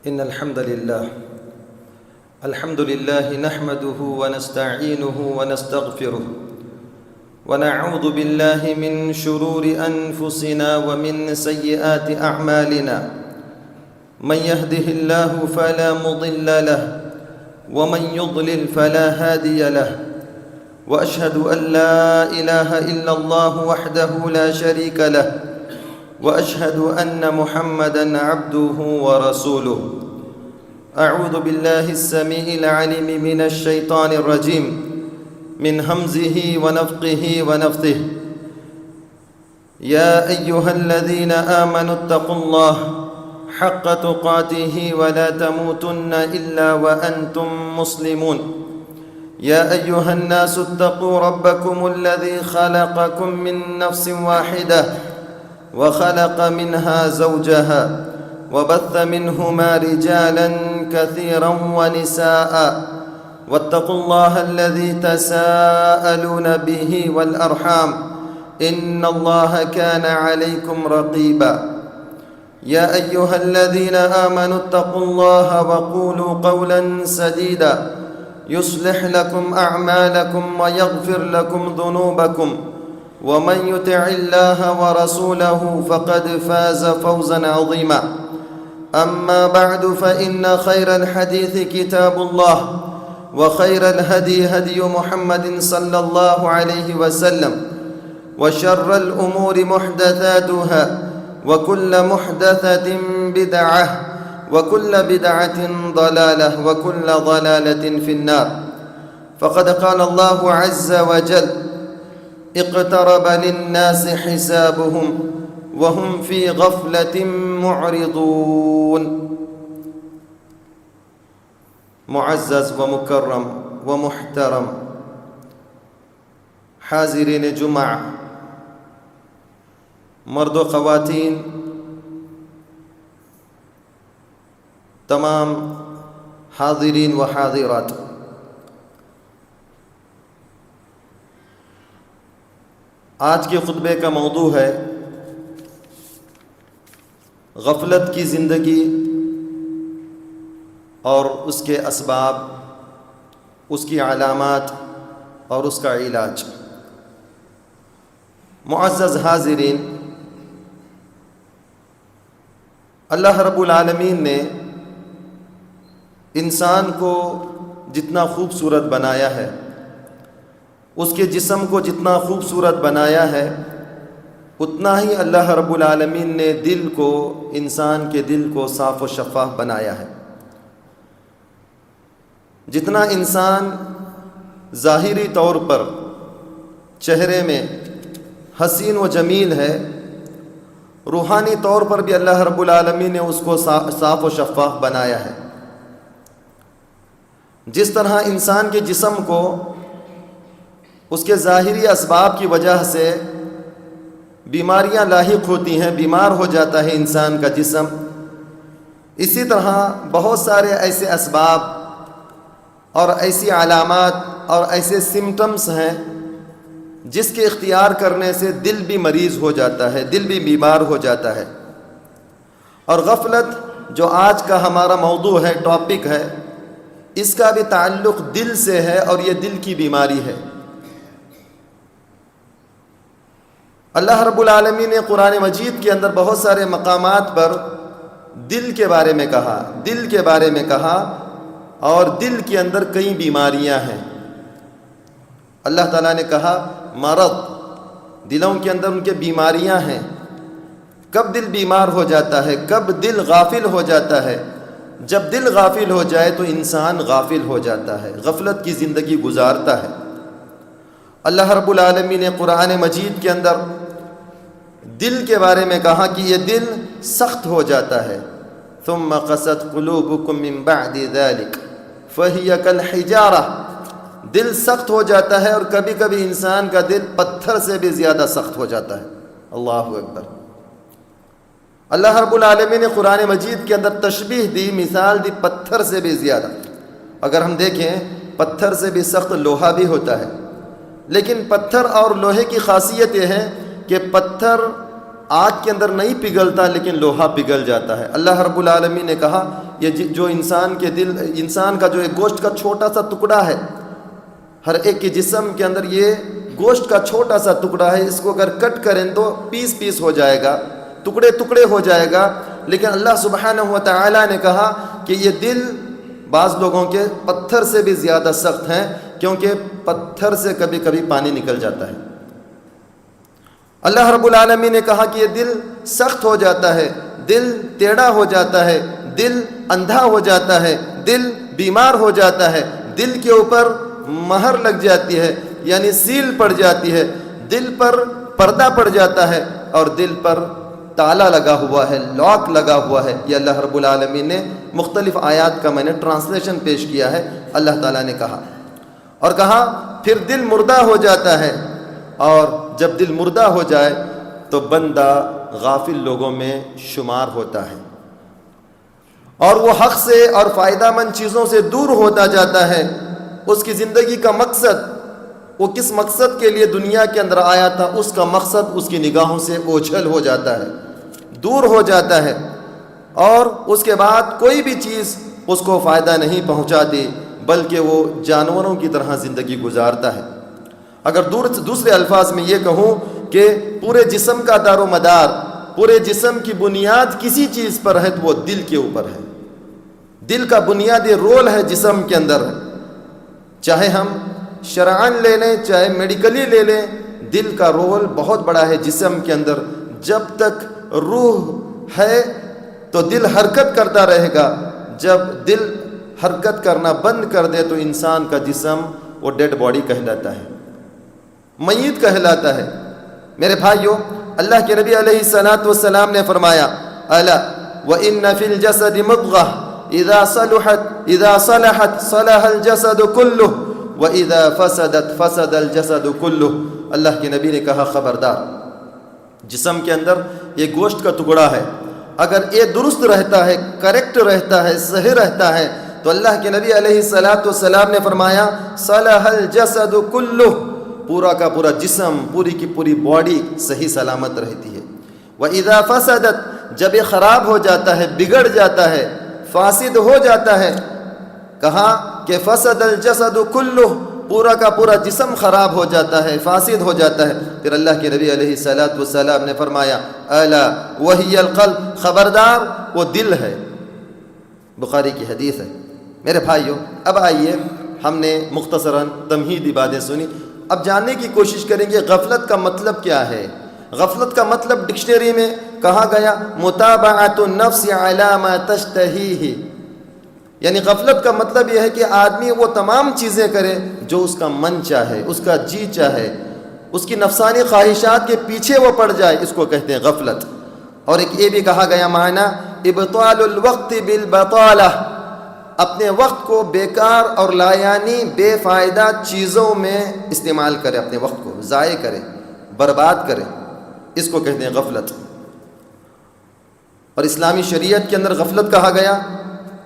إن الحمد لله نحمده ونستعينه ونستغفره ونعوذ بالله من شرور أنفسنا ومن سيئات أعمالنا من يهده الله فلا مضل له ومن يضلل فلا هادي له وأشهد أن لا إله إلا الله وحده لا شريك له وأشهد أن محمدًا عبده ورسوله أعوذ بالله السميع العليم من الشيطان الرجيم من همزه ونفخه ونفثه يا أيها الذين آمنوا اتقوا الله حق تقاته ولا تموتن إلا وأنتم مسلمون يا أيها الناس اتقوا ربكم الذي خلقكم من نفس واحدة وخلق منها زوجها وبث منهما رجالا كثيرا ونساء واتقوا الله الذي تساءلون به والأرحام إن الله كان عليكم رقيبا يا أيها الذين آمنوا اتقوا الله وقولوا قولا سديدا يصلح لكم أعمالكم ويغفر لكم ذنوبكم ومن يطع الله ورسوله فقد فاز فوزا عظيما أما بعد فإن خير الحديث كتاب الله وخير الهدي هدي محمد صلى الله عليه وسلم وشر الأمور محدثاتها وكل محدثة بدعة وكل بدعة ضلالة وكل ضلالة في النار فقد قال الله عز وجل اقترب للناس حسابهم وهم في غفلة معرضون معزز و مکرم و محترم حاضرین جمع مرد و خواتین تمام حاضرین و حاضرات، آج کے خطبے کا موضوع ہے غفلت کی زندگی اور اس کے اسباب، اس کی علامات اور اس کا علاج۔ معزز حاضرین، اللہ رب العالمین نے انسان کو جتنا خوبصورت بنایا ہے، اس کے جسم کو جتنا خوبصورت بنایا ہے، اتنا ہی اللہ رب العالمین نے دل کو، انسان کے دل کو صاف و شفاف بنایا ہے۔ جتنا انسان ظاہری طور پر چہرے میں حسین و جمیل ہے، روحانی طور پر بھی اللہ رب العالمین نے اس کو صاف و شفاف بنایا ہے۔ جس طرح انسان کے جسم کو اس کے ظاہری اسباب کی وجہ سے بیماریاں لاحق ہوتی ہیں، بیمار ہو جاتا ہے انسان کا جسم، اسی طرح بہت سارے ایسے اسباب اور ایسی علامات اور ایسے سمٹمز ہیں جس کے اختیار کرنے سے دل بھی مریض ہو جاتا ہے، دل بھی بیمار ہو جاتا ہے۔ اور غفلت جو آج کا ہمارا موضوع ہے، ٹاپک ہے، اس کا بھی تعلق دل سے ہے اور یہ دل کی بیماری ہے۔ اللہ رب العالمین نے قرآن مجید کے اندر بہت سارے مقامات پر دل کے بارے میں کہا، دل کے بارے میں کہا، اور دل کے اندر کئی بیماریاں ہیں۔ اللہ تعالیٰ نے کہا مرض، دلوں کے اندر ان کے بیماریاں ہیں۔ کب دل بیمار ہو جاتا ہے، کب دل غافل ہو جاتا ہے؟ جب دل غافل ہو جائے تو انسان غافل ہو جاتا ہے، غفلت کی زندگی گزارتا ہے۔ اللہ رب العالمین نے قرآن مجید کے اندر دل کے بارے میں کہا کہ یہ دل سخت ہو جاتا ہے۔ ثم قست قلوبکم من بعد ذلک فہی کالحجارہ، دل سخت ہو جاتا ہے، اور کبھی کبھی انسان کا دل پتھر سے بھی زیادہ سخت ہو جاتا ہے۔ اللہ اکبر۔ اللہ رب العالمین نے قرآن مجید کے اندر تشبیہ دی، مثال دی پتھر سے بھی زیادہ۔ اگر ہم دیکھیں پتھر سے بھی سخت لوہا بھی ہوتا ہے، لیکن پتھر اور لوہے کی خاصیت یہ ہے کہ پتھر آگ کے اندر نہیں پگھلتا لیکن لوہا پگھل جاتا ہے۔ اللہ رب العالمین نے کہا یہ جو انسان کا جو ایک گوشت کا چھوٹا سا ٹکڑا ہے، ہر ایک کے جسم کے اندر یہ گوشت کا چھوٹا سا ٹکڑا ہے، اس کو اگر کٹ کریں تو پیس ہو جائے گا، ٹکڑے ہو جائے گا، لیکن اللہ سبحانہ و تعالی نے کہا کہ یہ دل بعض لوگوں کے پتھر سے بھی زیادہ سخت ہیں، کیونکہ پتھر سے کبھی کبھی پانی نکل جاتا ہے۔ اللہ رب العالمین نے کہا کہ یہ دل سخت ہو جاتا ہے، دل ٹیڑھا ہو جاتا ہے، دل اندھا ہو جاتا ہے، دل بیمار ہو جاتا ہے، دل کے اوپر مہر لگ جاتی ہے، یعنی سیل پڑ جاتی ہے، دل پر پردہ پڑ جاتا ہے، اور دل پر تالا لگا ہوا ہے، لاک لگا ہوا ہے۔ یہ اللہ رب العالمین نے مختلف آیات کا میں نے ٹرانسلیشن پیش کیا ہے۔ اللہ تعالیٰ نے کہا اور کہا پھر دل مردہ ہو جاتا ہے، اور جب دل مردہ ہو جائے تو بندہ غافل لوگوں میں شمار ہوتا ہے، اور وہ حق سے اور فائدہ مند چیزوں سے دور ہوتا جاتا ہے۔ اس کی زندگی کا مقصد، وہ کس مقصد کے لیے دنیا کے اندر آیا تھا، اس کا مقصد اس کی نگاہوں سے اوجھل ہو جاتا ہے، دور ہو جاتا ہے، اور اس کے بعد کوئی بھی چیز اس کو فائدہ نہیں پہنچاتی، بلکہ وہ جانوروں کی طرح زندگی گزارتا ہے۔ اگر دوسرے الفاظ میں یہ کہوں کہ پورے جسم کا دار و مدار، پورے جسم کی بنیاد کسی چیز پر ہے تو وہ دل کے اوپر ہے۔ دل کا بنیادی رول ہے جسم کے اندر، چاہے ہم شرعاً لے لیں چاہے میڈیکلی لے لیں، دل کا رول بہت بڑا ہے جسم کے اندر۔ جب تک روح ہے تو دل حرکت کرتا رہے گا، جب دل حرکت کرنا بند کر دے تو انسان کا جسم وہ ڈیڈ باڈی کہلاتا ہے، میت کہلاتا ہے۔ میرے بھائیو، اللہ کے نبی علیہ السلام نے فرمایا الا وَإِنَّ فِي الْجَسَدِ مُضْغَةً إِذَا صَلَحَتْ صَلَحَ الْجَسَدُ كُلُّهُ وَإِذَا فَسَدَتْ فَسَدَ الْجَسَدُ كُلُّهُ۔ اللہ کے نبی نے کہا خبردار، جسم کے اندر یہ گوشت کا ٹکڑا ہے، اگر یہ درست رہتا ہے، کریکٹ رہتا ہے، صحیح رہتا ہے، تو اللہ کے نبی علیہ السلام نے فرمایا صَلَحَ الْجَسَدُ كُلُّهُ، پورا کا پورا جسم، پوری کی پوری باڈی صحیح سلامت رہتی ہے۔ وَإِذَا فَسَدَتْ، جب یہ خراب ہو جاتا ہے، بگڑ جاتا ہے، فاسد ہو جاتا ہے، کہا کہ فسد الجسد کلہ، پورا کا پورا جسم خراب ہو جاتا ہے، فاسد ہو جاتا ہے۔ پھر اللہ کے نبی علیہ السلام نے فرمایا الا وہی القلب، خبردار وہ دل ہے۔ بخاری کی حدیث ہے۔ میرے بھائیو، اب آئیے، ہم نے مختصراً تمہیدی باتیں سنی، اب جاننے کی کوشش کریں گے غفلت کا مطلب کیا ہے۔ غفلت کا مطلب ڈکشنری میں کہا گیا متابعۃ النفس علی ما تشتہیہ، یعنی غفلت کا مطلب یہ ہے کہ آدمی وہ تمام چیزیں کرے جو اس کا من چاہے، اس کا جی چاہے، اس کی نفسانی خواہشات کے پیچھے وہ پڑ جائے، اس کو کہتے ہیں غفلت۔ اور ایک یہ بھی کہا گیا معنی ابطال الوقت بالبطالہ، اپنے وقت کو بیکار اور لایانی بے فائدہ چیزوں میں استعمال کرے، اپنے وقت کو ضائع کرے، برباد کرے، اس کو کہتے ہیں غفلت۔ اور اسلامی شریعت کے اندر غفلت کہا گیا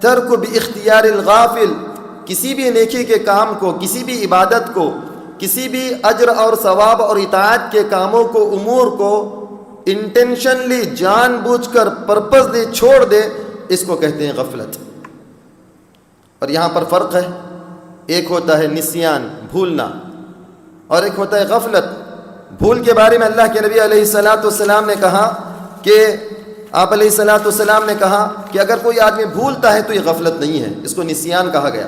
ترک باختیار الغافل، کسی بھی نیکی کے کام کو، کسی بھی عبادت کو، کسی بھی اجر اور ثواب اور اطاعت کے کاموں کو، امور کو انٹینشنلی، جان بوجھ کر، پرپزلی چھوڑ دے، اس کو کہتے ہیں غفلت۔ اور یہاں پر فرق ہے، ایک ہوتا ہے نسیان، بھولنا، اور ایک ہوتا ہے غفلت۔ بھول کے بارے میں اللہ کے نبی علیہ السلام نے کہا کہ آپ علیہ السلام نے کہا کہ اگر کوئی آدمی بھولتا ہے تو یہ غفلت نہیں ہے، اس کو نسیان کہا گیا۔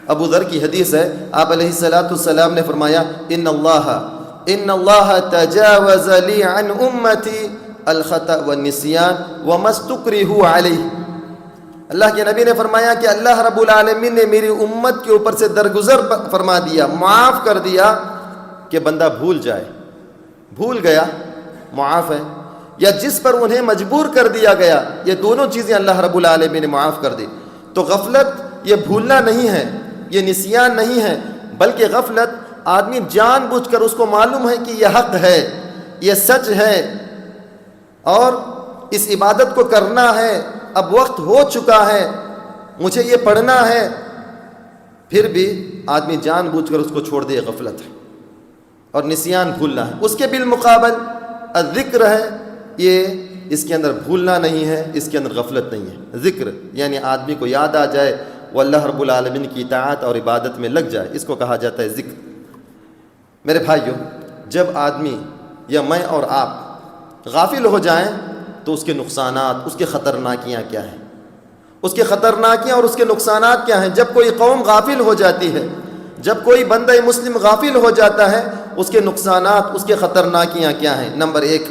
ابو ذر کی حدیث ہے، آپ علیہ السلام نے فرمایا ان اللہ تجاوز لی عن امتی الخطأ والنسیان وما استکرہوا علیہ۔ اللہ کے نبی نے فرمایا کہ اللہ رب العالمین نے میری امت کے اوپر سے درگزر فرما دیا، معاف کر دیا کہ بندہ بھول جائے، بھول گیا معاف ہے، یا جس پر انہیں مجبور کر دیا گیا، یہ دونوں چیزیں اللہ رب العالمین نے معاف کر دی۔ تو غفلت یہ بھولنا نہیں ہے، یہ نسیان نہیں ہے، بلکہ غفلت آدمی جان بوجھ کر، اس کو معلوم ہے کہ یہ حق ہے، یہ سچ ہے، اور اس عبادت کو کرنا ہے، اب وقت ہو چکا ہے، مجھے یہ پڑھنا ہے، پھر بھی آدمی جان بوجھ کر اس کو چھوڑ دے، غفلت ہے۔ اور نسیان بھولنا ہے۔ اس کے بالمقابل ذکر ہے، یہ اس کے اندر بھولنا نہیں ہے، اس کے اندر غفلت نہیں ہے۔ ذکر یعنی آدمی کو یاد آ جائے، وہ اللہ رب العالمین کی اطاعت اور عبادت میں لگ جائے، اس کو کہا جاتا ہے ذکر۔ میرے بھائیوں، جب آدمی یا میں اور آپ غافل ہو جائیں تو اس کے نقصانات، اس کے خطرناکیاں کیا ہیں؟ اس کے خطرناکیاں اور اس کے نقصانات کیا ہیں؟ جب کوئی قوم غافل ہو جاتی ہے، جب کوئی بندہ مسلم غافل ہو جاتا ہے، اس کے نقصانات، اس کے خطرناکیاں کیا ہیں؟ نمبر 1،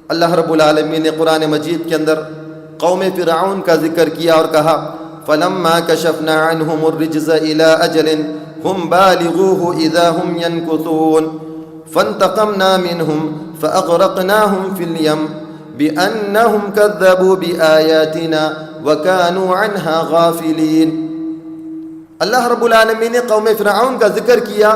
اللہ رب العالمین نے قرآن مجید کے اندر قوم فرعون کا ذکر کیا اور کہا فَلَمَّا كَشَفْنَا عَنْهُمُ الرِّجْزَ إِلَىٰ أَجَلٍ هُمْ بَالِغُوهُ إِذَا هُمْ يَنكُثُونَ فَانْتَقَمْنَا مِنْهُمْ فَأَغْرَقْنَاهُمْ فِي الْيَمِّ بِأَنَّهُمْ كَذَّبُوا بِآيَاتِنَا وَكَانُوا عَنْهَا غَافِلِينَ۔ اللہ رب العالمین نے قوم فرعون کا ذکر کیا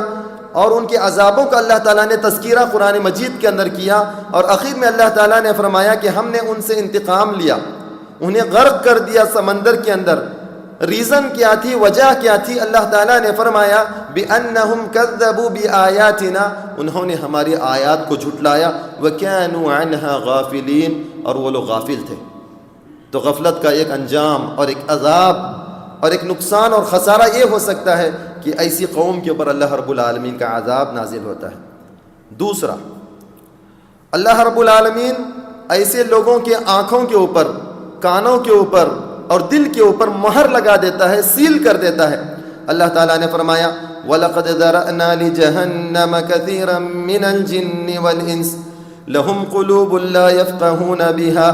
اور ان کے عذابوں کا اللہ تعالیٰ نے تذکرہ قرآن مجید کے اندر کیا، اور آخر میں اللہ تعالیٰ نے فرمایا کہ ہم نے ان سے انتقام لیا، انہیں غرق کر دیا سمندر کے اندر۔ ریزن کیا تھی، وجہ کیا تھی؟ اللہ تعالیٰ نے فرمایا بِأَنَّهُمْ كَذَّبُوا بِآيَاتِنَا، انہوں نے ہماری آیات کو جھٹلایا، وَكَانُوا عَنْهَا غَافِلِينَ، اور وہ لوگ غافل تھے۔ تو غفلت کا ایک انجام اور ایک عذاب اور ایک نقصان اور خسارہ یہ ہو سکتا ہے کہ ایسی قوم کے اوپر اللہ رب العالمین کا عذاب نازل ہوتا ہے۔ دوسرا، اللہ رب العالمین ایسے لوگوں کے آنکھوں کے اوپر، کانوں کے اوپر اور دل کے اوپر مہر لگا دیتا ہے، سیل کر دیتا ہے۔ اللہ تعالیٰ نے فرمایا وَلَقَدْ ذَرَأْنَا لِجَهَنَّمَ كَثِيرًا مِّنَ الْجِنِّ وَالْإِنسِ لَهُمْ قُلُوبٌ لَّا يَفْقَهُونَ بِهَا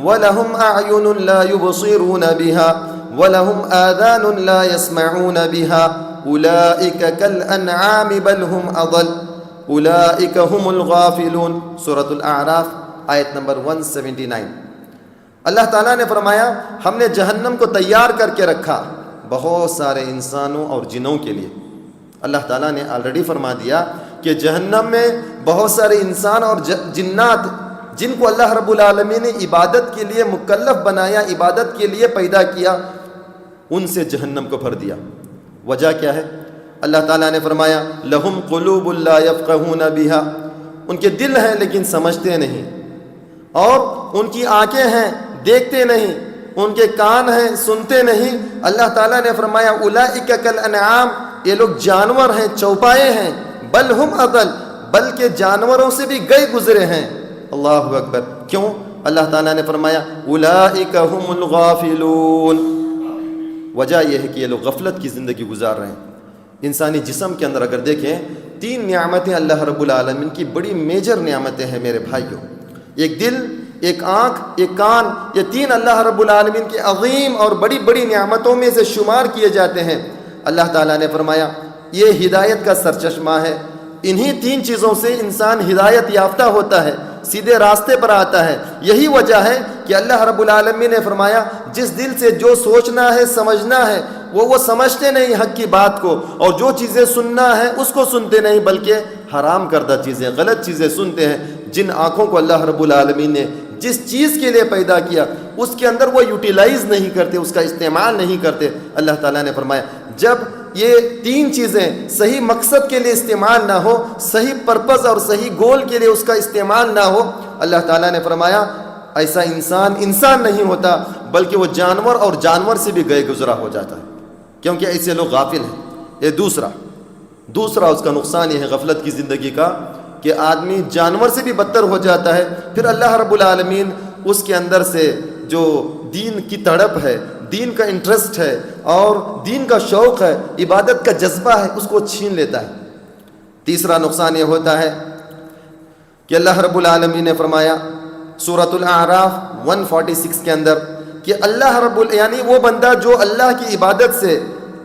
وَلَهُمْ أَعْيُنٌ لَّا يُبْصِرُونَ بِهَا وَلَهُمْ آذَانٌ لَّا يَسْمَعُونَ بِهَا أُولَٰئِكَ كَالْأَنْعَامِ بَلْ هُمْ أَضَلُّ أُولَٰئِكَ هُمُ الْغَافِلُونَ۔ سورۃ الاعراف آیت نمبر 179۔ اللہ تعالیٰ نے فرمایا ہم نے جہنم کو تیار کر کے رکھا بہت سارے انسانوں اور جنوں کے لیے۔ اللہ تعالیٰ نے آلریڈی فرما دیا کہ جہنم میں بہت سارے انسان اور جنات جن کو اللہ رب العالمین نے عبادت کے لیے مکلف بنایا، عبادت کے لیے پیدا کیا، ان سے جہنم کو بھر دیا۔ وجہ کیا ہے؟ اللہ تعالیٰ نے فرمایا لہم قلوب لا یفقہون بہا، ان کے دل ہیں لیکن سمجھتے نہیں، اور ان کی آنکھیں ہیں دیکھتے نہیں، ان کے کان ہیں سنتے نہیں۔ اللہ تعالیٰ نے فرمایا اولئک کالانعام، یہ لوگ جانور ہیں، چوپائے ہیں، بل ہم اضل، بلکہ جانوروں سے بھی گئے گزرے ہیں۔ اللہ اکبر۔ کیوں؟ اللہ تعالیٰ نے فرمایا اولئک ہم الغافلون۔ وجہ یہ ہے کہ یہ لوگ غفلت کی زندگی گزار رہے ہیں۔ انسانی جسم کے اندر اگر دیکھیں 3 نعمتیں اللہ رب العالمین کی بڑی میجر نعمتیں ہیں میرے بھائیوں، ایک دل، ایک آنکھ، ایک کان، یہ 3 اللہ رب العالمین کی عظیم اور بڑی بڑی نعمتوں میں سے شمار کیے جاتے ہیں۔ اللہ تعالیٰ نے فرمایا یہ ہدایت کا سرچشمہ ہے، انہی 3 چیزوں سے انسان ہدایت یافتہ ہوتا ہے، سیدھے راستے پر آتا ہے۔ یہی وجہ ہے کہ اللہ رب العالمین نے فرمایا جس دل سے جو سوچنا ہے، سمجھنا ہے، وہ سمجھتے نہیں حق کی بات کو، اور جو چیزیں سننا ہے اس کو سنتے نہیں بلکہ حرام کردہ چیزیں، غلط چیزیں سنتے ہیں۔ جن آنکھوں کو اللہ رب العالمین نے جس چیز کے لیے پیدا کیا اس کے اندر وہ یوٹیلائز نہیں کرتے، اس کا استعمال نہیں کرتے۔ اللہ تعالیٰ نے فرمایا جب یہ 3 چیزیں صحیح مقصد کے لیے استعمال نہ ہو، صحیح پرپز اور صحیح گول کے لیے اس کا استعمال نہ ہو، اللہ تعالیٰ نے فرمایا ایسا انسان نہیں ہوتا بلکہ وہ جانور، اور جانور سے بھی گئے گزرا ہو جاتا ہے، کیونکہ ایسے لوگ غافل ہیں۔ یہ دوسرا اس کا نقصان یہ ہے غفلت کی زندگی کا کہ آدمی جانور سے بھی بدتر ہو جاتا ہے۔ پھر اللہ رب العالمین اس کے اندر سے جو دین کی تڑپ ہے، دین کا انٹرسٹ ہے اور دین کا شوق ہے، عبادت کا جذبہ ہے، اس کو چھین لیتا ہے۔ تیسرا نقصان یہ ہوتا ہے کہ اللہ رب العالمین نے فرمایا سورۃ الاعراف 146 کے اندر کہ اللہ یعنی وہ بندہ جو اللہ کی عبادت سے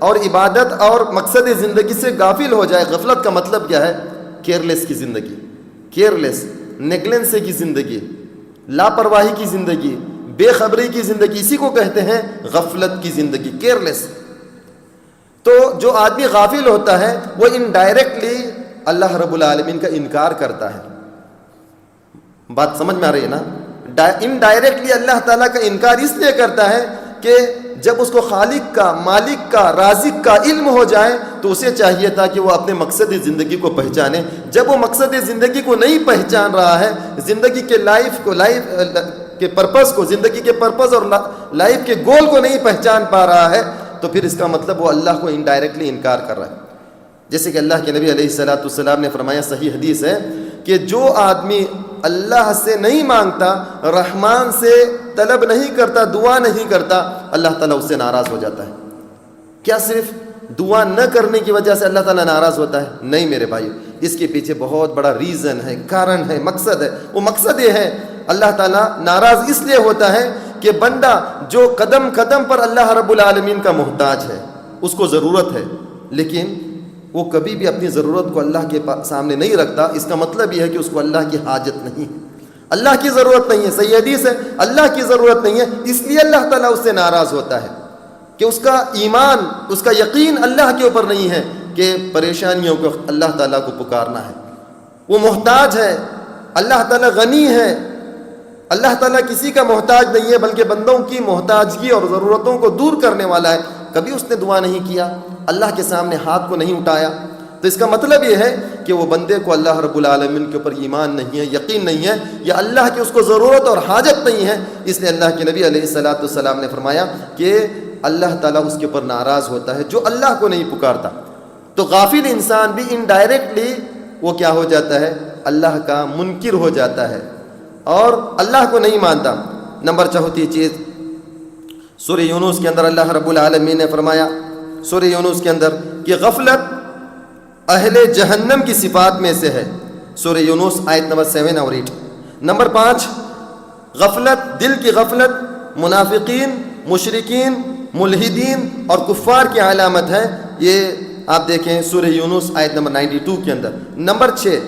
اور عبادت اور مقصد زندگی سے غافل ہو جائے۔ غفلت کا مطلب کیا ہے؟ کیئرلیس کی زندگی، کیئرلیس، نیگلنس کی زندگی، لاپرواہی کی زندگی، بے خبری کی زندگی، اسی کو کہتے ہیں غفلت کی زندگی، کیئرلیس۔ تو جو آدمی غافل ہوتا ہے وہ انڈائریکٹلی اللہ رب العالمین کا انکار کرتا ہے۔ بات سمجھ میں آ رہی ہے نا؟ انڈائریکٹلی اللہ تعالیٰ کا انکار اس لیے کرتا ہے کہ جب اس کو خالق کا، مالک کا، رازق کا علم ہو جائے تو اسے چاہیے تھا کہ وہ اپنے مقصد زندگی کو پہچانے۔ جب وہ مقصد زندگی کو نہیں پہچان رہا ہے، زندگی کے کے پرپس کو، زندگی کے پرپس اور لائف کے گول کو نہیں پہچان پا رہا ہے، تو پھر اس کا مطلب وہ اللہ کو انڈائریکٹلی انکار کر رہا ہے۔ جیسے کہ اللہ کے نبی علیہ السلام نے فرمایا، صحیح حدیث ہے، کہ جو آدمی اللہ سے نہیں مانگتا، رحمان سے طلب نہیں کرتا، دعا نہیں کرتا، اللہ تعالیٰ اس سے ناراض ہو جاتا ہے۔ کیا صرف دعا نہ کرنے کی وجہ سے اللہ تعالیٰ ناراض ہوتا ہے؟ نہیں میرے بھائی، اس کے پیچھے بہت بڑا ریزن ہے، کارن ہے، مقصد ہے۔ وہ مقصد یہ ہے، اللہ تعالیٰ ناراض اس لیے ہوتا ہے کہ بندہ جو قدم قدم پر اللہ رب العالمین کا محتاج ہے، اس کو ضرورت ہے، لیکن وہ کبھی بھی اپنی ضرورت کو اللہ کے سامنے نہیں رکھتا، اس کا مطلب یہ ہے کہ اس کو اللہ کی حاجت نہیں ہے، اللہ کی ضرورت نہیں ہے۔ صحیح حدیث ہے، اللہ کی ضرورت نہیں ہے، اس لیے اللہ تعالیٰ اس سے ناراض ہوتا ہے کہ اس کا ایمان، اس کا یقین اللہ کے اوپر نہیں ہے کہ پریشانیوں کو اللہ تعالیٰ کو پکارنا ہے۔ وہ محتاج ہے، اللہ تعالیٰ غنی ہے، اللہ تعالیٰ کسی کا محتاج نہیں ہے، بلکہ بندوں کی محتاجگی اور ضرورتوں کو دور کرنے والا ہے۔ کبھی اس نے دعا نہیں کیا، اللہ کے سامنے ہاتھ کو نہیں اٹھایا، تو اس کا مطلب یہ ہے کہ وہ بندے کو اللہ رب العالمین کے اوپر ایمان نہیں ہے، یقین نہیں ہے، یا اللہ کی اس کو ضرورت اور حاجت نہیں ہے۔ اس لیے اللہ کے نبی علیہ السلام نے فرمایا کہ اللہ تعالیٰ اس کے اوپر ناراض ہوتا ہے جو اللہ کو نہیں پکارتا۔ تو غافل انسان بھی انڈائریکٹلی وہ کیا ہو جاتا ہے؟ اللہ کا منکر ہو جاتا ہے اور اللہ کو نہیں مانتا۔ نمبر 4 چیز، سورہ یونس کے اندر اللہ رب العالمین نے فرمایا، سورہ یونس کے اندر، کہ غفلت اہل جہنم کی صفات میں سے ہے۔ سورہ یونس آیت نمبر 7 اور 8۔ نمبر 5، غفلت، دل کی غفلت منافقین، مشرکین، ملحدین اور کفار کی علامت ہے۔ یہ آپ دیکھیں سورہ یونس آیت نمبر 92 کے اندر۔ نمبر 6،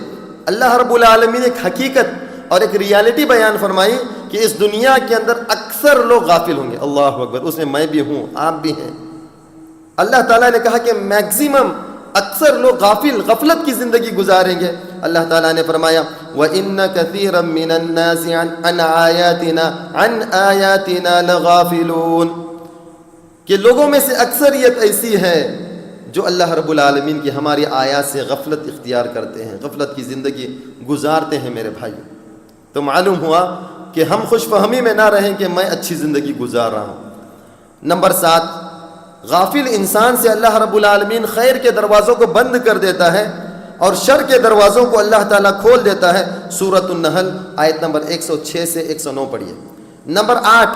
اللہ رب العالمین ایک حقیقت اور ایک ریالٹی بیان فرمائی کہ اس دنیا کے اندر اکثر لوگ غافل ہوں گے۔ اللہ اکبر، اس میں میں بھی ہوں، آپ بھی ہیں۔ اللہ تعالیٰ نے کہا کہ میکزیمم، اکثر لوگ غفلت کی زندگی گزاریں گے۔ اللہ تعالیٰ نے فرمایا وَإِنَّ كَثِيرًا مِّنَ النَّاسِ عَنْ آيَاتِنَا لَغَافِلُونَ، کہ لوگوں میں سے اکثریت ایسی ہے جو اللہ رب العالمین کی ہماری آیات سے غفلت اختیار کرتے ہیں، غفلت کی زندگی گزارتے ہیں میرے بھائی۔ تو معلوم ہوا کہ ہم خوش فہمی میں نہ رہیں کہ میں اچھی زندگی گزار رہا ہوں۔ نمبر 7، غافل انسان سے اللہ رب العالمین خیر کے دروازوں کو بند کر دیتا ہے اور شر کے دروازوں کو اللہ تعالیٰ کھول دیتا ہے۔ سورۃ النحل آیت نمبر 106 سے 109 پڑھیے۔ نمبر 8،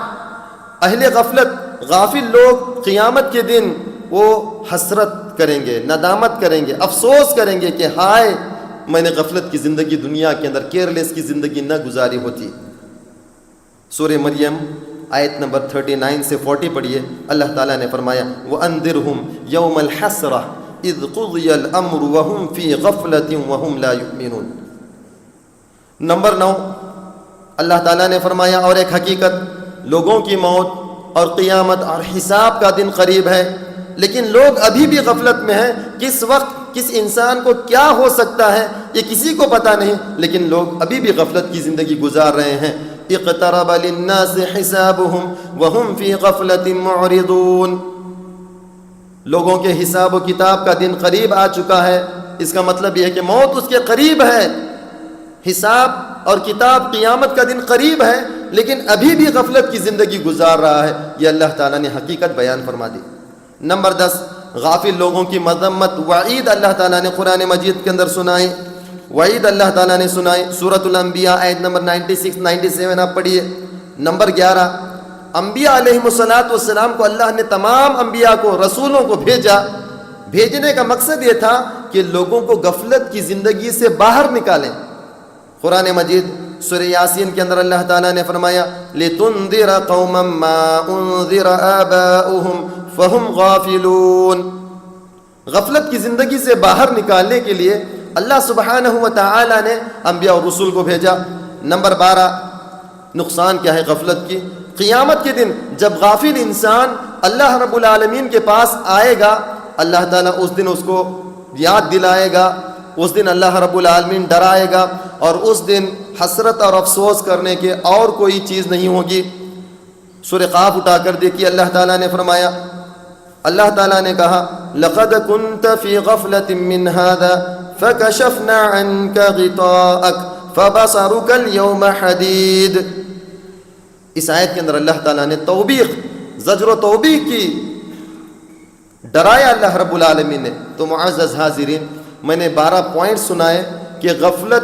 اہل غفلت، غافل لوگ قیامت کے دن وہ حسرت کریں گے، ندامت کریں گے، افسوس کریں گے کہ ہائے میں نے غفلت کی زندگی دنیا کے اندر، کیئرلیس کی زندگی نہ گزاری ہوتی۔ سورہ مریم آیت نمبر 39 سے 40 پڑھیے۔ اللہ تعالیٰ نے فرمایا وَأَنذِرْهُمْ يَوْمَ الْحَسْرَةِ إِذْ قُضِيَ الْأَمْرُ وَهُمْ فِي غَفْلَةٍ وَهُمْ لَا يُؤْمِنُونَ۔ نمبر 9، اللہ تعالیٰ نے فرمایا اور ایک حقیقت، لوگوں کی موت اور قیامت اور حساب کا دن قریب ہے، لیکن لوگ ابھی بھی غفلت میں ہیں۔ کس وقت کس انسان کو کیا ہو سکتا ہے یہ کسی کو پتہ نہیں، لیکن لوگ ابھی بھی غفلت کی زندگی گزار رہے ہیں۔ اقترب للناس حسابهم وهم في غفلة معرضون، لوگوں کے حساب و کتاب کا دن قریب آ چکا ہے۔ اس کا مطلب یہ ہے کہ موت اس کے قریب ہے، حساب اور کتاب قیامت کا دن قریب ہے، لیکن ابھی بھی غفلت کی زندگی گزار رہا ہے۔ یہ اللہ تعالیٰ نے حقیقت بیان فرما دی۔ نمبر 10، غافل لوگوں کی مذمت، وعید اللہ تعالیٰ نے قرآن مجید کے اندر سنائی، وعید اللہ تعالیٰ نے سنائی۔ سورۃ الانبیاء آیت نمبر 96 97 آپ پڑھیے۔ نمبر 11، انبیاء علیہم السلام کو اللہ نے تمام انبیاء کو، رسولوں کو بھیجا۔ بھیجنے کا مقصد یہ تھا کہ لوگوں کو غفلت کی زندگی سے باہر نکالیں۔ قرآن مجید سورہ یاسین کے اندر اللہ تعالیٰ نے فرمایا لِتُنذِرَ قَوْمًا مَّا أُنذِرَ آبَاؤُهُمْ فَهُمْ غَافِلُونَ، غفلت کی زندگی سے باہر نکالنے کے لیے اللہ سبحانہ و تعالی نے انبیاء اور رسول کو بھیجا۔ نمبر 12، نقصان کیا ہے غفلت کی؟ قیامت کے دن جب غافل انسان اللہ رب العالمین کے پاس آئے گا، اللہ تعالیٰ اس دن اس کو یاد دلائے گا، اس دن اللہ رب العالمین ڈرائے گا، اور اس دن حسرت اور افسوس کرنے کے اور کوئی چیز نہیں ہوگی۔ سورہ قاف اٹھا کر دیکھیے، اللہ تعالیٰ نے فرمایا، اللہ تعالیٰ نے کہا لَقَدْ كُنْتَ فِي غَفْلَةٍ مِّنْ هَذَا فَكَشَفْنَا عَنْكَ غِطَاءَكَ فَبَصَرُكَ الْيَوْمَ حَدِيدٌ۔ اس آیت کے اندر اللہ تعالیٰ نے توبیخ، زجر و توبیخ کی، ڈرایا اللہ رب العالمین نے۔ تو معزز حاضرین، میں نے 12 پوائنٹ سنائے کہ غفلت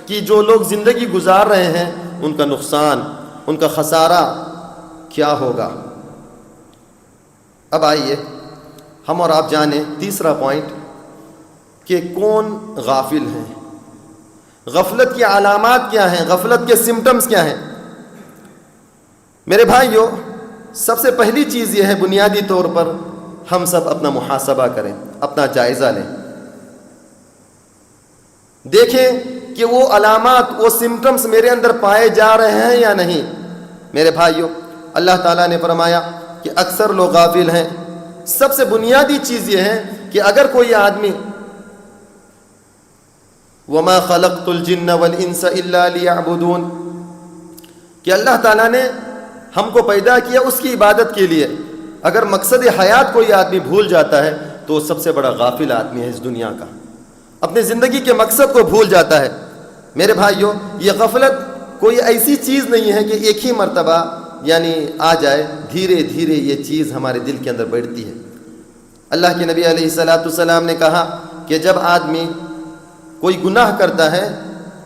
کی جو لوگ زندگی گزار رہے ہیں ان کا نقصان، ان کا خسارہ کیا ہوگا۔ اب آئیے ہم اور آپ جانیں تیسرا پوائنٹ کہ کون غافل ہیں، غفلت کی علامات کیا ہیں، غفلت کے سمٹمز کیا ہیں۔ میرے بھائیو، سب سے پہلی چیز یہ ہے بنیادی طور پر ہم سب اپنا محاسبہ کریں، اپنا جائزہ لیں، دیکھیں کہ وہ علامات، وہ سمٹمز میرے اندر پائے جا رہے ہیں یا نہیں۔ میرے بھائیو، اللہ تعالیٰ نے فرمایا کہ اکثر لوگ غافل ہیں۔ سب سے بنیادی چیز یہ ہے کہ اگر کوئی آدمی وَمَا خَلَقْتُ الْجِنَّ وَالْإِنسَ إِلَّا لِيَعْبُدُونَ، کہ اللہ تعالیٰ نے ہم کو پیدا کیا اس کی عبادت کے لیے۔ اگر مقصد حیات کوئی آدمی بھول جاتا ہے تو وہ سب سے بڑا غافل آدمی ہے اس دنیا کا، اپنے زندگی کے مقصد کو بھول جاتا ہے۔ میرے بھائیوں، یہ غفلت کوئی ایسی چیز نہیں ہے کہ ایک ہی مرتبہ یعنی آ جائے، دھیرے دھیرے یہ چیز ہمارے دل کے اندر بڑھتی ہے۔ اللہ کے نبی علیہ السلام نے کہا کہ جب آدمی کوئی گناہ کرتا ہے،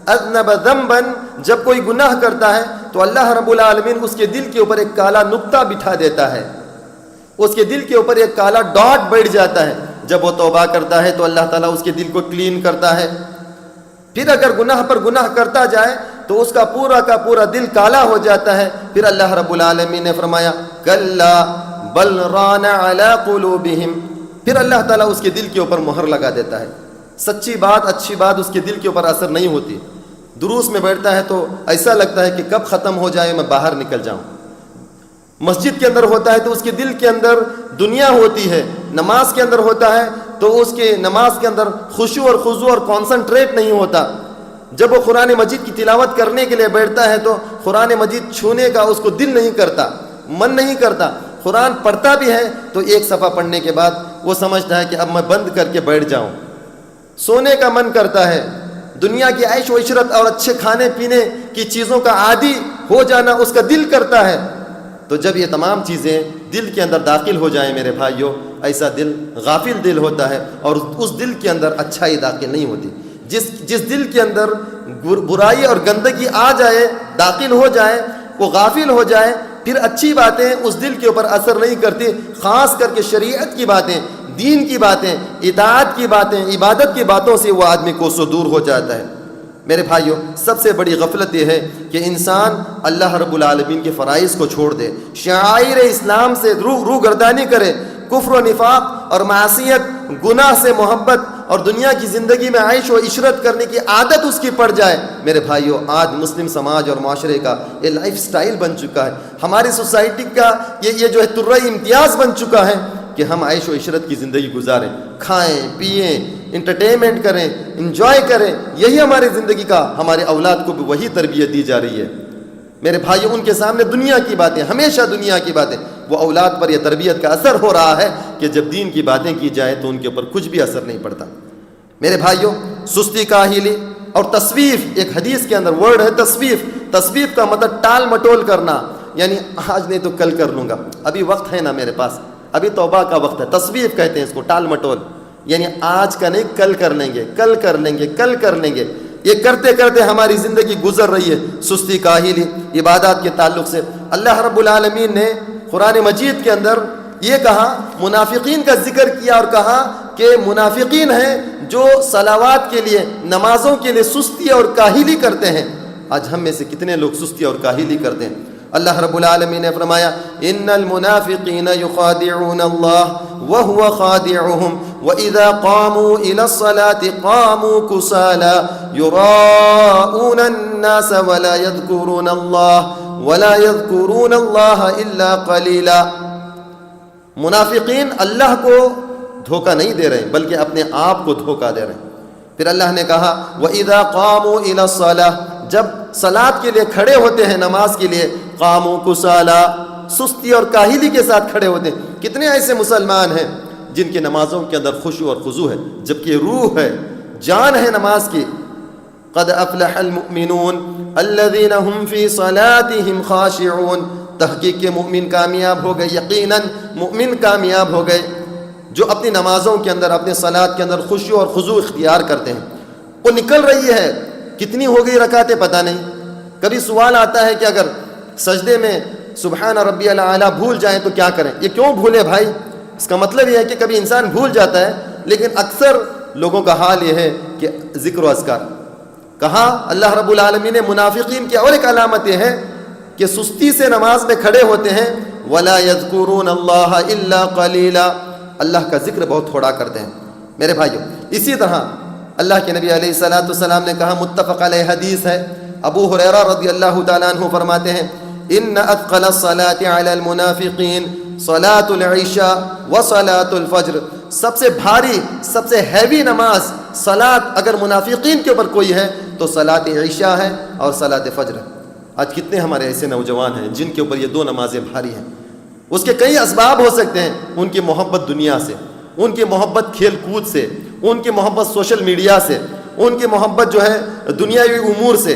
اذنب ذنبا، جب کوئی گناہ کرتا ہے تو اللہ رب العالمین اس کے دل کے اوپر ایک کالا نقطہ بٹھا دیتا ہے، اس کے دل کے اوپر ایک کالا ڈاٹ بیٹھ جاتا ہے۔ جب وہ توبہ کرتا ہے تو اللہ تعالیٰ اس کے دل کو کلین کرتا ہے۔ پھر اگر گناہ پر گناہ کرتا جائے تو اس کا پورا دل کالا ہو جاتا ہے۔ پھر اللہ رب العالمین نے فرمایا کلا بل ران علی قلوبہم، پھر اللہ تعالیٰ اس کے دل کے اوپر مہر لگا دیتا ہے۔ سچی بات، اچھی بات اس کے دل کے اوپر اثر نہیں ہوتی۔ دروس میں بیٹھتا ہے تو ایسا لگتا ہے کہ کب ختم ہو جائے، میں باہر نکل جاؤں۔ مسجد کے اندر ہوتا ہے تو اس کے دل کے اندر دنیا ہوتی ہے۔ نماز کے اندر ہوتا ہے تو اس کے نماز کے اندر خشوع اور خضوع اور کانسنٹریٹ نہیں ہوتا۔ جب وہ قرآن مجید کی تلاوت کرنے کے لیے بیٹھتا ہے تو قرآن مجید چھونے کا اس کو دل نہیں کرتا، من نہیں کرتا۔ قرآن پڑھتا بھی ہے تو ایک صفحہ پڑھنے کے بعد وہ سمجھتا ہے کہ اب میں بند کر کے بیٹھ جاؤں۔ سونے کا من کرتا ہے، دنیا کی عیش و عشرت اور اچھے کھانے پینے کی چیزوں کا عادی ہو جانا اس کا دل کرتا ہے۔ تو جب یہ تمام چیزیں دل کے اندر داخل ہو جائیں میرے بھائیوں، ایسا دل غافل دل ہوتا ہے اور اس دل کے اندر اچھائی داخل نہیں ہوتی۔ جس دل کے اندر برائی اور گندگی آ جائے، داخل ہو جائے، وہ غافل ہو جائے، پھر اچھی باتیں اس دل کے اوپر اثر نہیں کرتی، خاص کر کے شریعت کی باتیں، دین کی باتیں، اطاعت کی باتیں، عبادت کی باتوں سے وہ آدمی کو سو دور ہو جاتا ہے۔ میرے بھائیوں، سب سے بڑی غفلت یہ ہے کہ انسان اللہ رب العالمین کے فرائض کو چھوڑ دے، شعائر اسلام سے روگردانی کرے، کفر و نفاق اور معصیت، گناہ سے محبت اور دنیا کی زندگی میں عیش و عشرت کرنے کی عادت اس کی پڑ جائے۔ میرے بھائیوں، آج مسلم سماج اور معاشرے کا یہ لائف سٹائل بن چکا ہے، ہماری سوسائٹی کا یہ جو ہے طرۂ امتیاز بن چکا ہے کہ ہم عیش و عشرت کی زندگی گزاریں، کھائیں پیئیں، انٹرٹینمنٹ کریں، انجوائے کریں۔ یہی ہماری زندگی کا، ہمارے اولاد کو بھی وہی تربیت دی جا رہی ہے۔ میرے بھائیوں، ان کے سامنے دنیا کی باتیں، ہمیشہ دنیا کی باتیں، وہ اولاد پر یہ تربیت کا اثر ہو رہا ہے کہ جب دین کی باتیں کی جائے تو ان کے اوپر کچھ بھی اثر نہیں پڑتا۔ میرے بھائیوں، سستی کاہلی اور تسویف، ایک حدیث کے اندر ورڈ ہے تسویف۔ تسویف کا مطلب ٹال مٹول کرنا، یعنی آج نہیں تو کل کر لوں گا، ابھی وقت ہے نا میرے پاس، ابھی توبہ کا وقت ہے۔ تسویف کہتے ہیں اس کو، ٹال مٹول، یعنی آج کا نہیں کل کر لیں گے، کل کر لیں گے، کل کر لیں گے۔ یہ کرتے کرتے ہماری زندگی گزر رہی ہے۔ سستی کاہلی عبادات کے تعلق سے اللہ رب العالمین نے قرآن مجید کے اندر یہ کہا، منافقین کا ذکر کیا اور کہا کہ منافقین ہیں جو صلوات کے لیے، نمازوں کے لیے سستی اور کاہلی کرتے ہیں۔ آج ہم میں سے کتنے لوگ سستی اور کاہلی کرتے ہیں؟ اللہ رب العالمین نے فرمایا ان المنافقین یخادعون اللہ وهو خادعهم واذا قاموا الى الصلاة قاموا كسالى يراءون الناس ولا يذكرون الله الا قليلا۔ منافقین اللہ کو دھوکہ نہیں دے رہے بلکہ اپنے آپ کو دھوکہ دے رہے ہیں۔ پھر اللہ نے کہا وَإِذَا قَامُوا إِلَى الصَّلَاةِ، جب صلاۃ کے لیے کھڑے ہوتے ہیں، نماز کے لیے، قَامُوا كُسَالَىٰ، سستی اور کاہلی کے ساتھ کھڑے ہوتے ہیں. کتنے ایسے مسلمان ہیں جن کی نمازوں کے اندر خشوع اور خضوع ہے، جبکہ روح ہے، جان ہے نماز کی. قد افلح المؤمنون الذين هم في صلاتهم خاشعون. تحقیق کے مومن کامیاب ہو گئے، یقیناً مومن کامیاب ہو گئے جو اپنی نمازوں کے اندر، اپنے صلات کے اندر خشوع اور خضوع اختیار کرتے ہیں. وہ نکل رہی ہے، کتنی ہو گئی رکعتیں پتہ نہیں. کبھی سوال آتا ہے کہ اگر سجدے میں سبحان ربی الاعلیٰ بھول جائیں تو کیا کریں؟ یہ کیوں بھولے بھائی؟ اس کا مطلب یہ ہے کہ کبھی انسان بھول جاتا ہے، لیکن اکثر لوگوں کا حال یہ ہے کہ ذکر و اذکار. کہا اللہ رب العالمین نے منافقین کی اور ایک علامت یہ ہے کہ سستی سے نماز میں کھڑے ہوتے ہیں. وَلَا يَذْكُرُونَ اللَّهَ إِلَّا قَلِيلًا. اللہ کا ذکر بہت تھوڑا کرتے ہیں. میرے بھائیو، اسی طرح اللہ کے نبی علیہ السلام نے کہا، متفق علیہ حدیث ہے، ابو ہریرہ رضی اللہ تعالیٰ عنہ فرماتے ہیں، ان اثقل الصلاة علی المنافقین صلاۃ العشاء وصلاۃ الفجر. سب سے بھاری، سب سے ہیوی نماز صلاۃ اگر منافقین کے اوپر کوئی ہے تو صلاۃ عشاء ہے اور صلاۃ فجر ہے. آج کتنے ہمارے ایسے نوجوان ہیں جن کے اوپر یہ دو نمازیں بھاری ہیں. اس کے کئی اسباب ہو سکتے ہیں، ان کی محبت دنیا سے، ان کی محبت کھیل کود سے، ان کی محبت سوشل میڈیا سے، ان کی محبت جو ہے دنیاوی امور سے.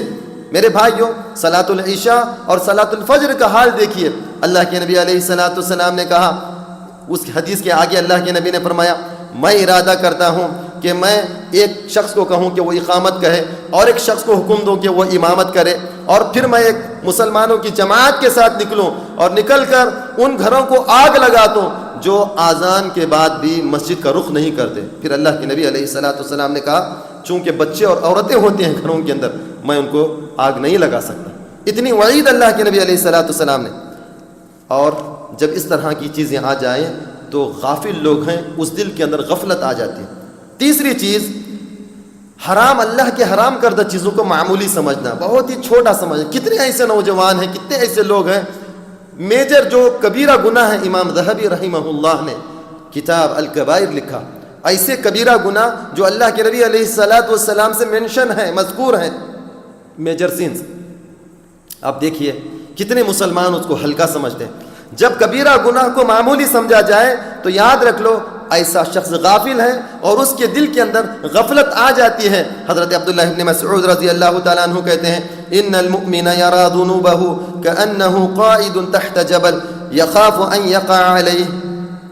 میرے بھائیوں، صلاۃ العشاء اور صلاۃ الفجر کا حال دیکھیے. اللہ کے نبی علیہ السلام نے کہا، اس حدیث کے آگے اللہ کے نبی نے فرمایا، میں ارادہ کرتا ہوں کہ میں ایک شخص کو کہوں کہ وہ اقامت کہے اور ایک شخص کو حکم دوں کہ وہ امامت کرے، اور پھر میں ایک مسلمانوں کی جماعت کے ساتھ نکلوں اور نکل کر ان گھروں کو آگ لگا دوں جو آذان کے بعد بھی مسجد کا رخ نہیں کرتے. پھر اللہ کے نبی علیہ السلام نے کہا، چونکہ بچے اور عورتیں ہوتے ہیں گھروں کے اندر، میں ان کو آگ نہیں لگا سکتا. اتنی وعید اللہ کے نبی علیہ السلام نے. اور جب اس طرح کی چیزیں آ جائیں تو غافل لوگ ہیں، اس دل کے اندر غفلت آ جاتی ہے. تیسری چیز، حرام، اللہ کے حرام کردہ چیزوں کو معمولی سمجھنا، بہت ہی چھوٹا سمجھنا. کتنے ایسے نوجوان ہیں، کتنے ایسے لوگ ہیں، میجر جو کبیرہ گناہ ہے، امام ذہبی رحمہ اللہ نے کتاب الکبائر لکھا، ایسے کبیرہ گناہ جو اللہ کے نبی علیہ السلام سے منشن ہے، مذکور ہیں، میجر سینز. آپ دیکھیے کتنے مسلمان اس کو ہلکا سمجھتے ہیں. جب کبیرہ گناہ کو معمولی سمجھا جائے تو یاد رکھ لو ایسا شخص غافل ہے اور اس کے دل کے اندر غفلت آ جاتی ہے. حضرت عبداللہ ابن مسعود رضی اللہ تعالیٰ عنہ کہتے ہیں، ان المؤمن یرا ذنوبہ کأنہ قائد تحت جبل یخاف ان یقع علیہ.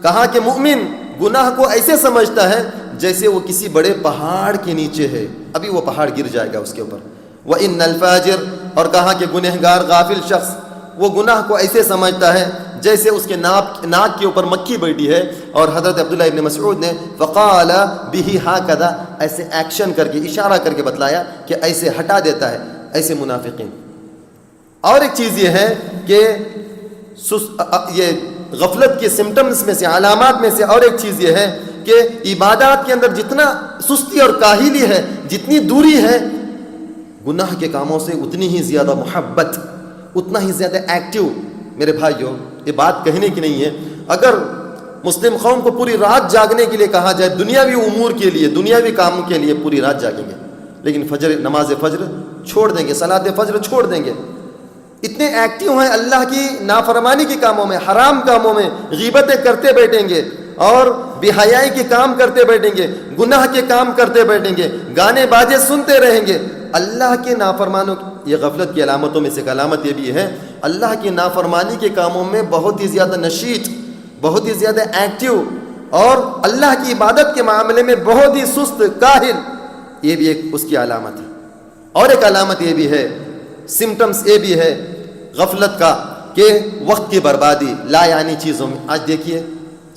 کہا کہ مومن گناہ کو ایسے سمجھتا ہے جیسے وہ کسی بڑے پہاڑ کے نیچے ہے، ابھی وہ پہاڑ گر جائے گا اس کے اوپر. وان الفاجر، اور کہا کہ گنہگار غافل شخص وہ گناہ کو ایسے سمجھتا ہے جیسے اس کے ناک کے اوپر مکھی بیٹھی ہے. اور حضرت عبداللہ ابن مسعود نے فقال به هكذا، ایسے ایکشن کر کے، اشارہ کر کے بتلایا کہ ایسے ہٹا دیتا ہے ایسے منافقین. اور ایک چیز یہ ہے کہ یہ غفلت کے سمٹمز میں سے، علامات میں سے اور ایک چیز یہ ہے کہ عبادات کے اندر جتنا سستی اور کاہلی ہے، جتنی دوری ہے، گناہ کے کاموں سے اتنی ہی زیادہ محبت، اتنا ہی زیادہ ایکٹیو. میرے بھائیوں، یہ بات کہنے کی نہیں ہے. اگر مسلم قوم کو پوری رات جاگنے کے لیے کہا جائے، دنیاوی امور کے لیے، دنیاوی کاموں کے لیے پوری رات جاگیں گے، لیکن نماز فجر چھوڑ دیں گے، صلاۃ فجر چھوڑ دیں گے. اتنے ایکٹیو ہیں اللہ کی نافرمانی کے کاموں میں، حرام کاموں میں، غیبتیں کرتے بیٹھیں گے اور بے حیائی کے کام کرتے بیٹھیں گے، گناہ کے کام کرتے بیٹھیں گے، گانے باجے سنتے رہیں گے. اللہ کے نافرمانوں، یہ غفلت کی علامتوں میں سے ایک علامت یہ بھی ہے، اللہ کی نافرمانی کے کاموں میں بہت ہی زیادہ نشیط، بہت ہی زیادہ ایکٹیو، اور اللہ کی عبادت کے معاملے میں بہت ہی سست، کاہل. یہ بھی ایک اس کی علامت ہے. اور ایک علامت یہ بھی ہے، سمٹمز یہ بھی ہے غفلت کا، کہ وقت کی بربادی لا یعنی چیزوں میں. آج دیکھیے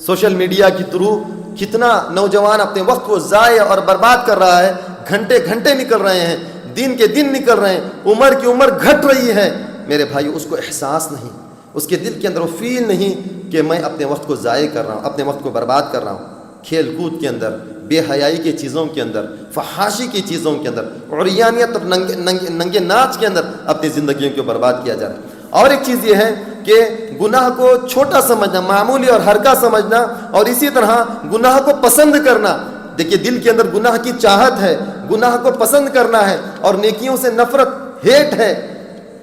سوشل میڈیا کے تھرو کتنا نوجوان اپنے وقت کو ضائع اور برباد کر رہا ہے. گھنٹے گھنٹے نکل رہے ہیں، دن کے دن نکل رہے ہیں، عمر کی عمر گھٹ رہی ہے. میرے بھائی، اس کو احساس نہیں، اس کے دل کے اندر وہ فیل نہیں کہ میں اپنے وقت کو ضائع کر رہا ہوں، اپنے وقت کو برباد کر رہا ہوں. کھیل کود کے اندر، بے حیائی کی چیزوں کے اندر، فحاشی کی چیزوں کے اندر، عریانیت اور ننگے ناچ کے اندر اپنی زندگیوں کو برباد کیا جا رہا ہے. اور ایک چیز یہ ہے کہ گناہ کو چھوٹا سمجھنا، معمولی اور ہلکا سمجھنا، اور اسی طرح گناہ کو پسند کرنا. دیکھیے دل کے اندر گناہ کی چاہت ہے، گناہ کو پسند کرنا ہے، اور نیکیوں سے نفرت، ہیٹ ہے.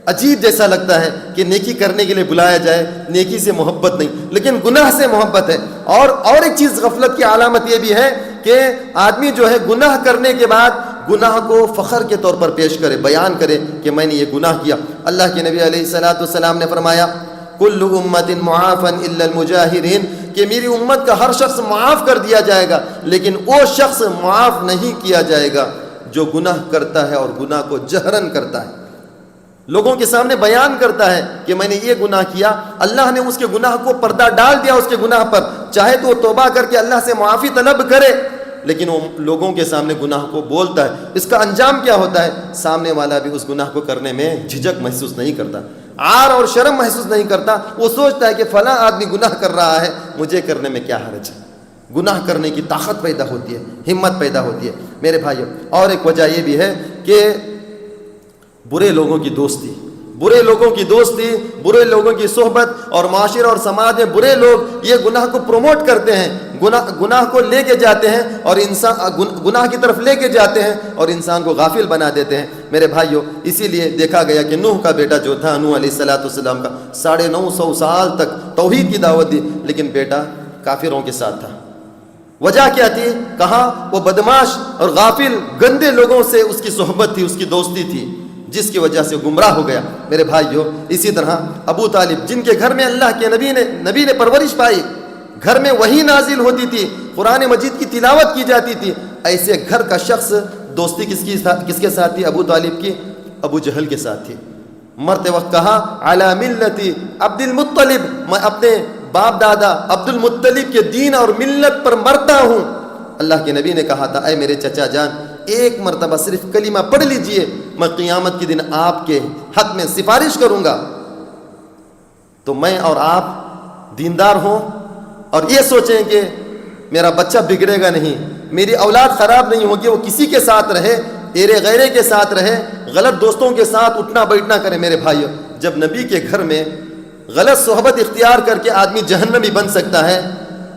عجیب جیسا لگتا ہے کہ نیکی کرنے کے لیے بلایا جائے، نیکی سے محبت نہیں لیکن گناہ سے محبت ہے۔ اور ایک چیز غفلت کی علامت یہ بھی ہے کہ آدمی جو ہے گناہ کرنے کے بعد گناہ کو فخر کے طور پر پیش کرے، بیان کرے کہ میں نے یہ گناہ کیا۔ اللہ کے نبی علیہ السلام نے فرمایا کل امت معافا الا المجاہرین، کہ میری امت کا ہر شخص معاف کر دیا جائے گا لیکن وہ شخص معاف نہیں کیا جائے گا جو گناہ کرتا ہے اور گناہ کو جہرن کرتا ہے، لوگوں کے سامنے بیان کرتا ہے کہ میں نے یہ گناہ کیا۔ اللہ نے اس کے گناہ کو پردہ ڈال دیا اس کے گناہ پر، چاہے تو وہ توبہ کر کے اللہ سے معافی طلب کرے لیکن وہ لوگوں کے سامنے گناہ کو بولتا ہے۔ اس کا انجام کیا ہوتا ہے؟ سامنے والا بھی اس گناہ کو کرنے میں جھجک محسوس نہیں کرتا، عار اور شرم محسوس نہیں کرتا، وہ سوچتا ہے کہ فلاں آدمی گناہ کر رہا ہے، مجھے کرنے میں کیا حرج ہے۔ گناہ کرنے کی طاقت پیدا ہوتی ہے، ہمت پیدا ہوتی ہے میرے بھائیوں۔ اور ایک وجہ یہ بھی ہے کہ برے لوگوں کی دوستی، برے لوگوں کی دوستی، برے لوگوں کی صحبت، اور معاشرہ اور سماج میں برے لوگ یہ گناہ کو پروموٹ کرتے ہیں، گناہ کو لے کے جاتے ہیں اور انسان گناہ کی طرف لے کے جاتے ہیں اور انسان کو غافل بنا دیتے ہیں میرے بھائیوں۔ اسی لیے دیکھا گیا کہ نوح کا بیٹا جو تھا، نوح علیہ السلام کا 950 سال تک توحید کی دعوت دی لیکن بیٹا کافروں کے ساتھ تھا۔ وجہ کیا تھی؟ کہاں وہ بدماش اور غافل گندے لوگوں سے اس کی صحبت تھی، اس کی دوستی تھی، جس کی وجہ سے گمراہ ہو گیا میرے بھائیوں۔ اسی طرح ابو طالب، جن کے گھر میں اللہ کے نبی نے پرورش پائی، گھر میں وحی نازل ہوتی تھی، قرآن مجید کی تلاوت کی جاتی تھی، ایسے گھر کا شخص دوستی کس کے ساتھ تھی؟ ابو طالب کی ابو جہل کے ساتھ تھی۔ مرتے وقت کہا علی ملتی عبد المطلب، میں اپنے باپ دادا عبد المطلب کے دین اور ملت پر مرتا ہوں۔ اللہ کے نبی نے کہا تھا اے میرے چچا جان، ایک مرتبہ صرف کلمہ پڑھ لیجئے، میں قیامت کے دن آپ کے حق میں سفارش کروں گا، تو میں اور آپ دیندار ہوں اور یہ سوچیں کہ میرا بچہ بگڑے گا نہیں، میری اولاد خراب نہیں ہوگی، وہ کسی کے ساتھ رہے، ایرے غیرے کے ساتھ رہے، غلط دوستوں کے ساتھ اٹھنا بیٹھنا کرے میرے بھائیوں۔ جب نبی کے گھر میں غلط صحبت اختیار کر کے آدمی جہنمی بن سکتا ہے،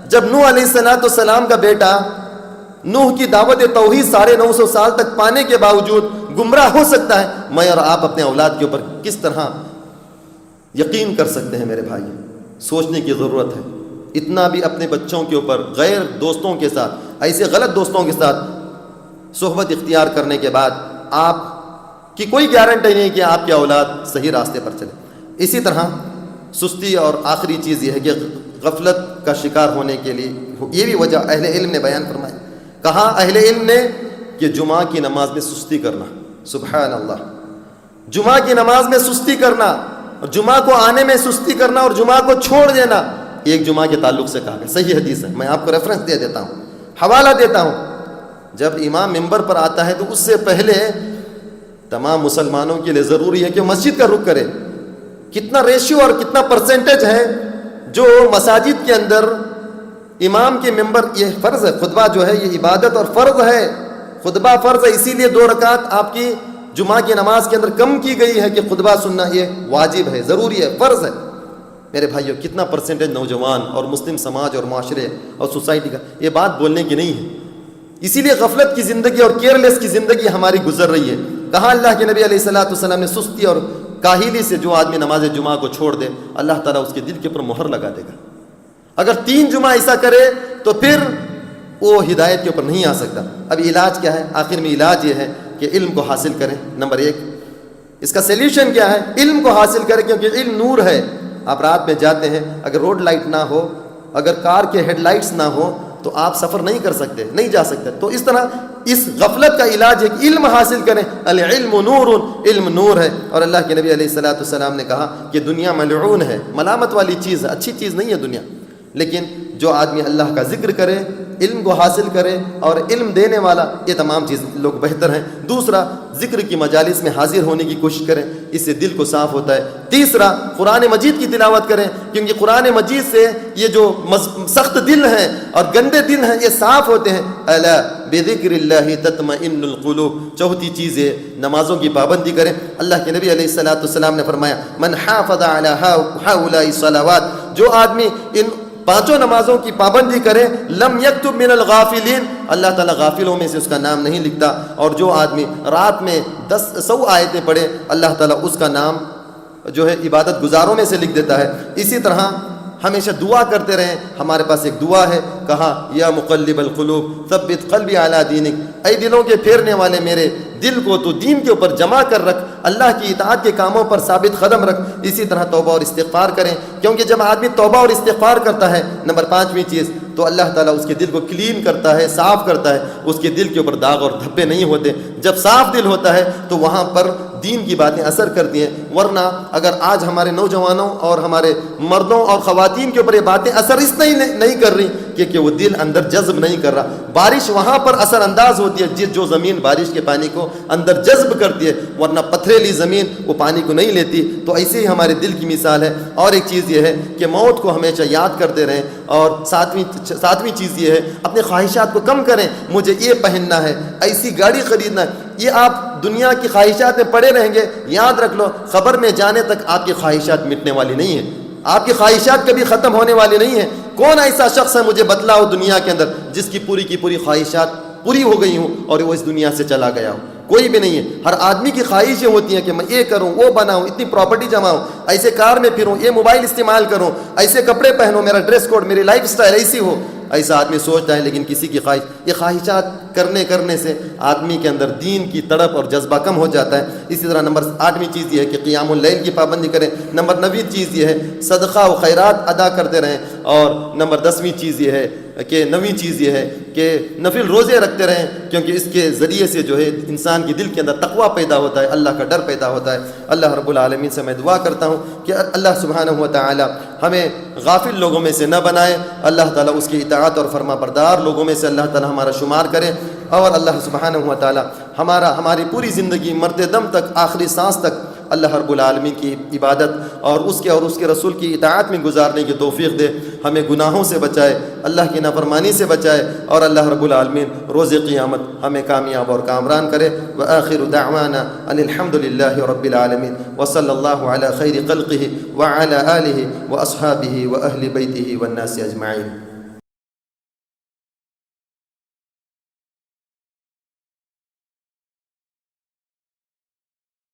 جب نوح علیہ السلام کا بیٹا نوح کی دعوت توحید 950 سال تک پانے کے باوجود گمراہ ہو سکتا ہے، میں اور آپ اپنے اولاد کے اوپر کس طرح یقین کر سکتے ہیں میرے بھائی؟ سوچنے کی ضرورت ہے۔ اتنا بھی اپنے بچوں کے اوپر غیر دوستوں کے ساتھ، ایسے غلط دوستوں کے ساتھ صحبت اختیار کرنے کے بعد آپ کی کوئی گارنٹی نہیں کہ آپ کی اولاد صحیح راستے پر چلے۔ اسی طرح سستی، اور آخری چیز یہ ہے کہ غفلت کا شکار ہونے کے لیے یہ بھی وجہ اہل علم نے بیان فرمائی۔ کہا اہل علم نے کہ جمعہ کی نماز میں سستی کرنا، سبحان اللہ، جمعہ کی نماز میں سستی کرنا، اور جمعہ کو آنے میں سستی کرنا اور جمعہ کو چھوڑ دینا، ایک جمعہ کے تعلق سے کہا گیا، صحیح حدیث ہے، میں آپ کو ریفرنس دے دیتا ہوں، حوالہ دیتا ہوں۔ جب امام ممبر پر آتا ہے تو اس سے پہلے تمام مسلمانوں کے لیے ضروری ہے کہ مسجد کا رخ کرے۔ کتنا ریشیو اور کتنا پرسنٹیج ہے جو مساجد کے اندر امام کے ممبر، یہ فرض ہے، خطبہ جو ہے یہ عبادت اور فرض ہے، خطبہ فرض ہے، اسی لیے 2 رکعت آپ کی جمعہ کی نماز کے اندر کم کی گئی ہے کہ خطبہ سننا یہ واجب ہے، ضروری ہے، فرض ہے۔ میرے بھائیو، کتنا پرسنٹیج نوجوان اور مسلم سماج اور معاشرے اور سوسائٹی کا یہ بات بولنے کی نہیں ہے۔ اسی لیے غفلت کی زندگی اور کیئرلیس کی زندگی ہماری گزر رہی ہے۔ کہاں اللہ کے نبی علیہ السلام نے سستی اور کاہلی سے جو آدمی نماز جمعہ کو چھوڑ دے، اللہ تعالیٰ اس کے دل کے اوپر مہر لگا دے گا۔ اگر 3 جمعہ ایسا کرے تو پھر وہ ہدایت کے اوپر نہیں آ سکتا۔ اب علاج کیا ہے؟ آخر میں علاج یہ ہے کہ علم کو حاصل کریں۔ نمبر 1 اس کا سیلیوشن کیا ہے؟ علم کو حاصل کریں، کیونکہ علم نور ہے۔ آپ رات میں جاتے ہیں، اگر روڈ لائٹ نہ ہو، اگر کار کے ہیڈ لائٹس نہ ہو تو آپ سفر نہیں کر سکتے، نہیں جا سکتے۔ تو اس طرح اس غفلت کا علاج ہے کہ علم حاصل کریں۔ العلم نور، علم نور ہے۔ اور اللہ کے نبی علیہ السلام نے کہا کہ دنیا ملعون ہے، ملامت والی چیز ہے، اچھی چیز نہیں ہے دنیا، لیکن جو آدمی اللہ کا ذکر کرے، علم کو حاصل کرے اور علم دینے والا، یہ تمام چیز لوگ بہتر ہیں۔ دوسرا، ذکر کی مجالس میں حاضر ہونے کی کوشش کریں، اس سے دل کو صاف ہوتا ہے۔ تیسرا، قرآن مجید کی تلاوت کریں، کیونکہ قرآن مجید سے یہ جو سخت دل ہیں اور گندے دل ہیں یہ صاف ہوتے ہیں۔ الا بذکر اللہ تطمئن القلوب۔ چوتھی چیز ہے نمازوں کی پابندی کریں۔ اللہ کے نبی علیہ السلام نے فرمایا من حافظ علی ہؤلاء الصلوات، جو آدمی ان 5 نمازوں کی پابندی کرے، لم یکتب من الغافلین، اللہ تعالیٰ غافلوں میں سے اس کا نام نہیں لکھتا۔ اور جو آدمی رات میں 100 آیتیں پڑھے، اللہ تعالیٰ اس کا نام جو ہے عبادت گزاروں میں سے لکھ دیتا ہے۔ اسی طرح ہمیشہ دعا کرتے رہیں۔ ہمارے پاس ایک دعا ہے، کہا یا مقلب القلوب ثبت قلبی علی دینک، اے دلوں کے پھیرنے والے میرے دل کو تو دین کے اوپر جمع کر رکھ، اللہ کی اطاعت کے کاموں پر ثابت قدم رکھ۔ اسی طرح توبہ اور استغفار کریں، کیونکہ جب آدمی توبہ اور استغفار کرتا ہے، نمبر 5ویں چیز، تو اللہ تعالیٰ اس کے دل کو کلین کرتا ہے، صاف کرتا ہے، اس کے دل کے اوپر داغ اور دھبے نہیں ہوتے۔ جب صاف دل ہوتا ہے تو وہاں پر دین کی باتیں اثر کرتی ہیں، ورنہ اگر آج ہمارے نوجوانوں اور ہمارے مردوں اور خواتین کے اوپر یہ باتیں اثر اس نہیں کر رہی کہ وہ دل اندر جذب نہیں کر رہا۔ بارش وہاں پر اثر انداز ہوتی ہے جو زمین بارش کے پانی کو اندر جذب کرتی ہے، ورنہ پتھریلی زمین وہ پانی کو نہیں لیتی۔ تو ایسے ہی ہمارے دل کی مثال ہے۔ اور ایک چیز یہ ہے کہ موت کو ہمیشہ یاد کرتے رہیں، اور ساتویں چیز یہ ہے اپنے خواہشات کو کم کریں۔ مجھے یہ پہننا ہے، ایسی گاڑی خریدنا ہے، یہ آپ دنیا کی خواہشات میں پڑے رہیں گے، یاد رکھ لو خبر میں جانے تک آپ کی خواہشات مٹنے والی نہیں ہیں، آپ کی خواہشات کبھی ختم ہونے والی نہیں ہیں۔ کون ایسا شخص ہے مجھے بتلاؤ دنیا کے اندر جس کی پوری خواہشات پوری ہو گئی ہوں اور وہ اس دنیا سے چلا گیا ہو؟ کوئی بھی نہیں ہے۔ ہر آدمی کی خواہشیں ہوتی ہیں کہ میں یہ کروں، وہ بناؤں، اتنی پراپرٹی جماؤں، ایسے کار میں پھروں، یہ موبائل استعمال کروں، ایسے کپڑے پہنوں، میرا ڈریس کوڈ، میری لائف سٹائل ایسی ہو، ایسا آدمی سوچتا ہے۔ لیکن کسی کی خواہش، یہ خواہشات کرنے سے آدمی کے اندر دین کی تڑپ اور جذبہ کم ہو جاتا ہے۔ اسی طرح نمبر 8ویں چیز یہ ہے کہ قیام اللیل کی پابندی کریں۔ نمبر 9ویں چیز یہ ہے صدقہ و خیرات ادا کرتے رہیں۔ اور نمبر 10ویں چیز یہ ہے کہ 9ویں چیز یہ ہے کہ نفل روزے رکھتے رہیں، کیونکہ اس کے ذریعے سے جو ہے انسان کے دل کے اندر تقویٰ پیدا ہوتا ہے، اللہ کا ڈر پیدا ہوتا ہے۔ اللہ رب العالمین سے میں دعا کرتا ہوں کہ اللہ سبحانہ و تعالی ہمیں غافل لوگوں میں سے نہ بنائے، اللہ تعالیٰ اس کی اطاعت اور فرما بردار لوگوں میں سے اللہ تعالیٰ ہمارا شمار کرے، اور اللہ سبحانہ و تعالی ہماری پوری زندگی مرتے دم تک، آخری سانس تک اللہ رب العالمین کی عبادت اور اس کے رسول کی اطاعت میں گزارنے کی توفیق دے، ہمیں گناہوں سے بچائے، اللہ کی نافرمانی سے بچائے، اور اللہ رب العالمین روز قیامت ہمیں کامیاب اور کامران کرے۔ وآخر دعوانا ان الحمد للہ رب العالمین، وصلی اللہ علی خیر خلقہ وعلی آلہ واصحابہ واہل بیتہ والناس اجمعین۔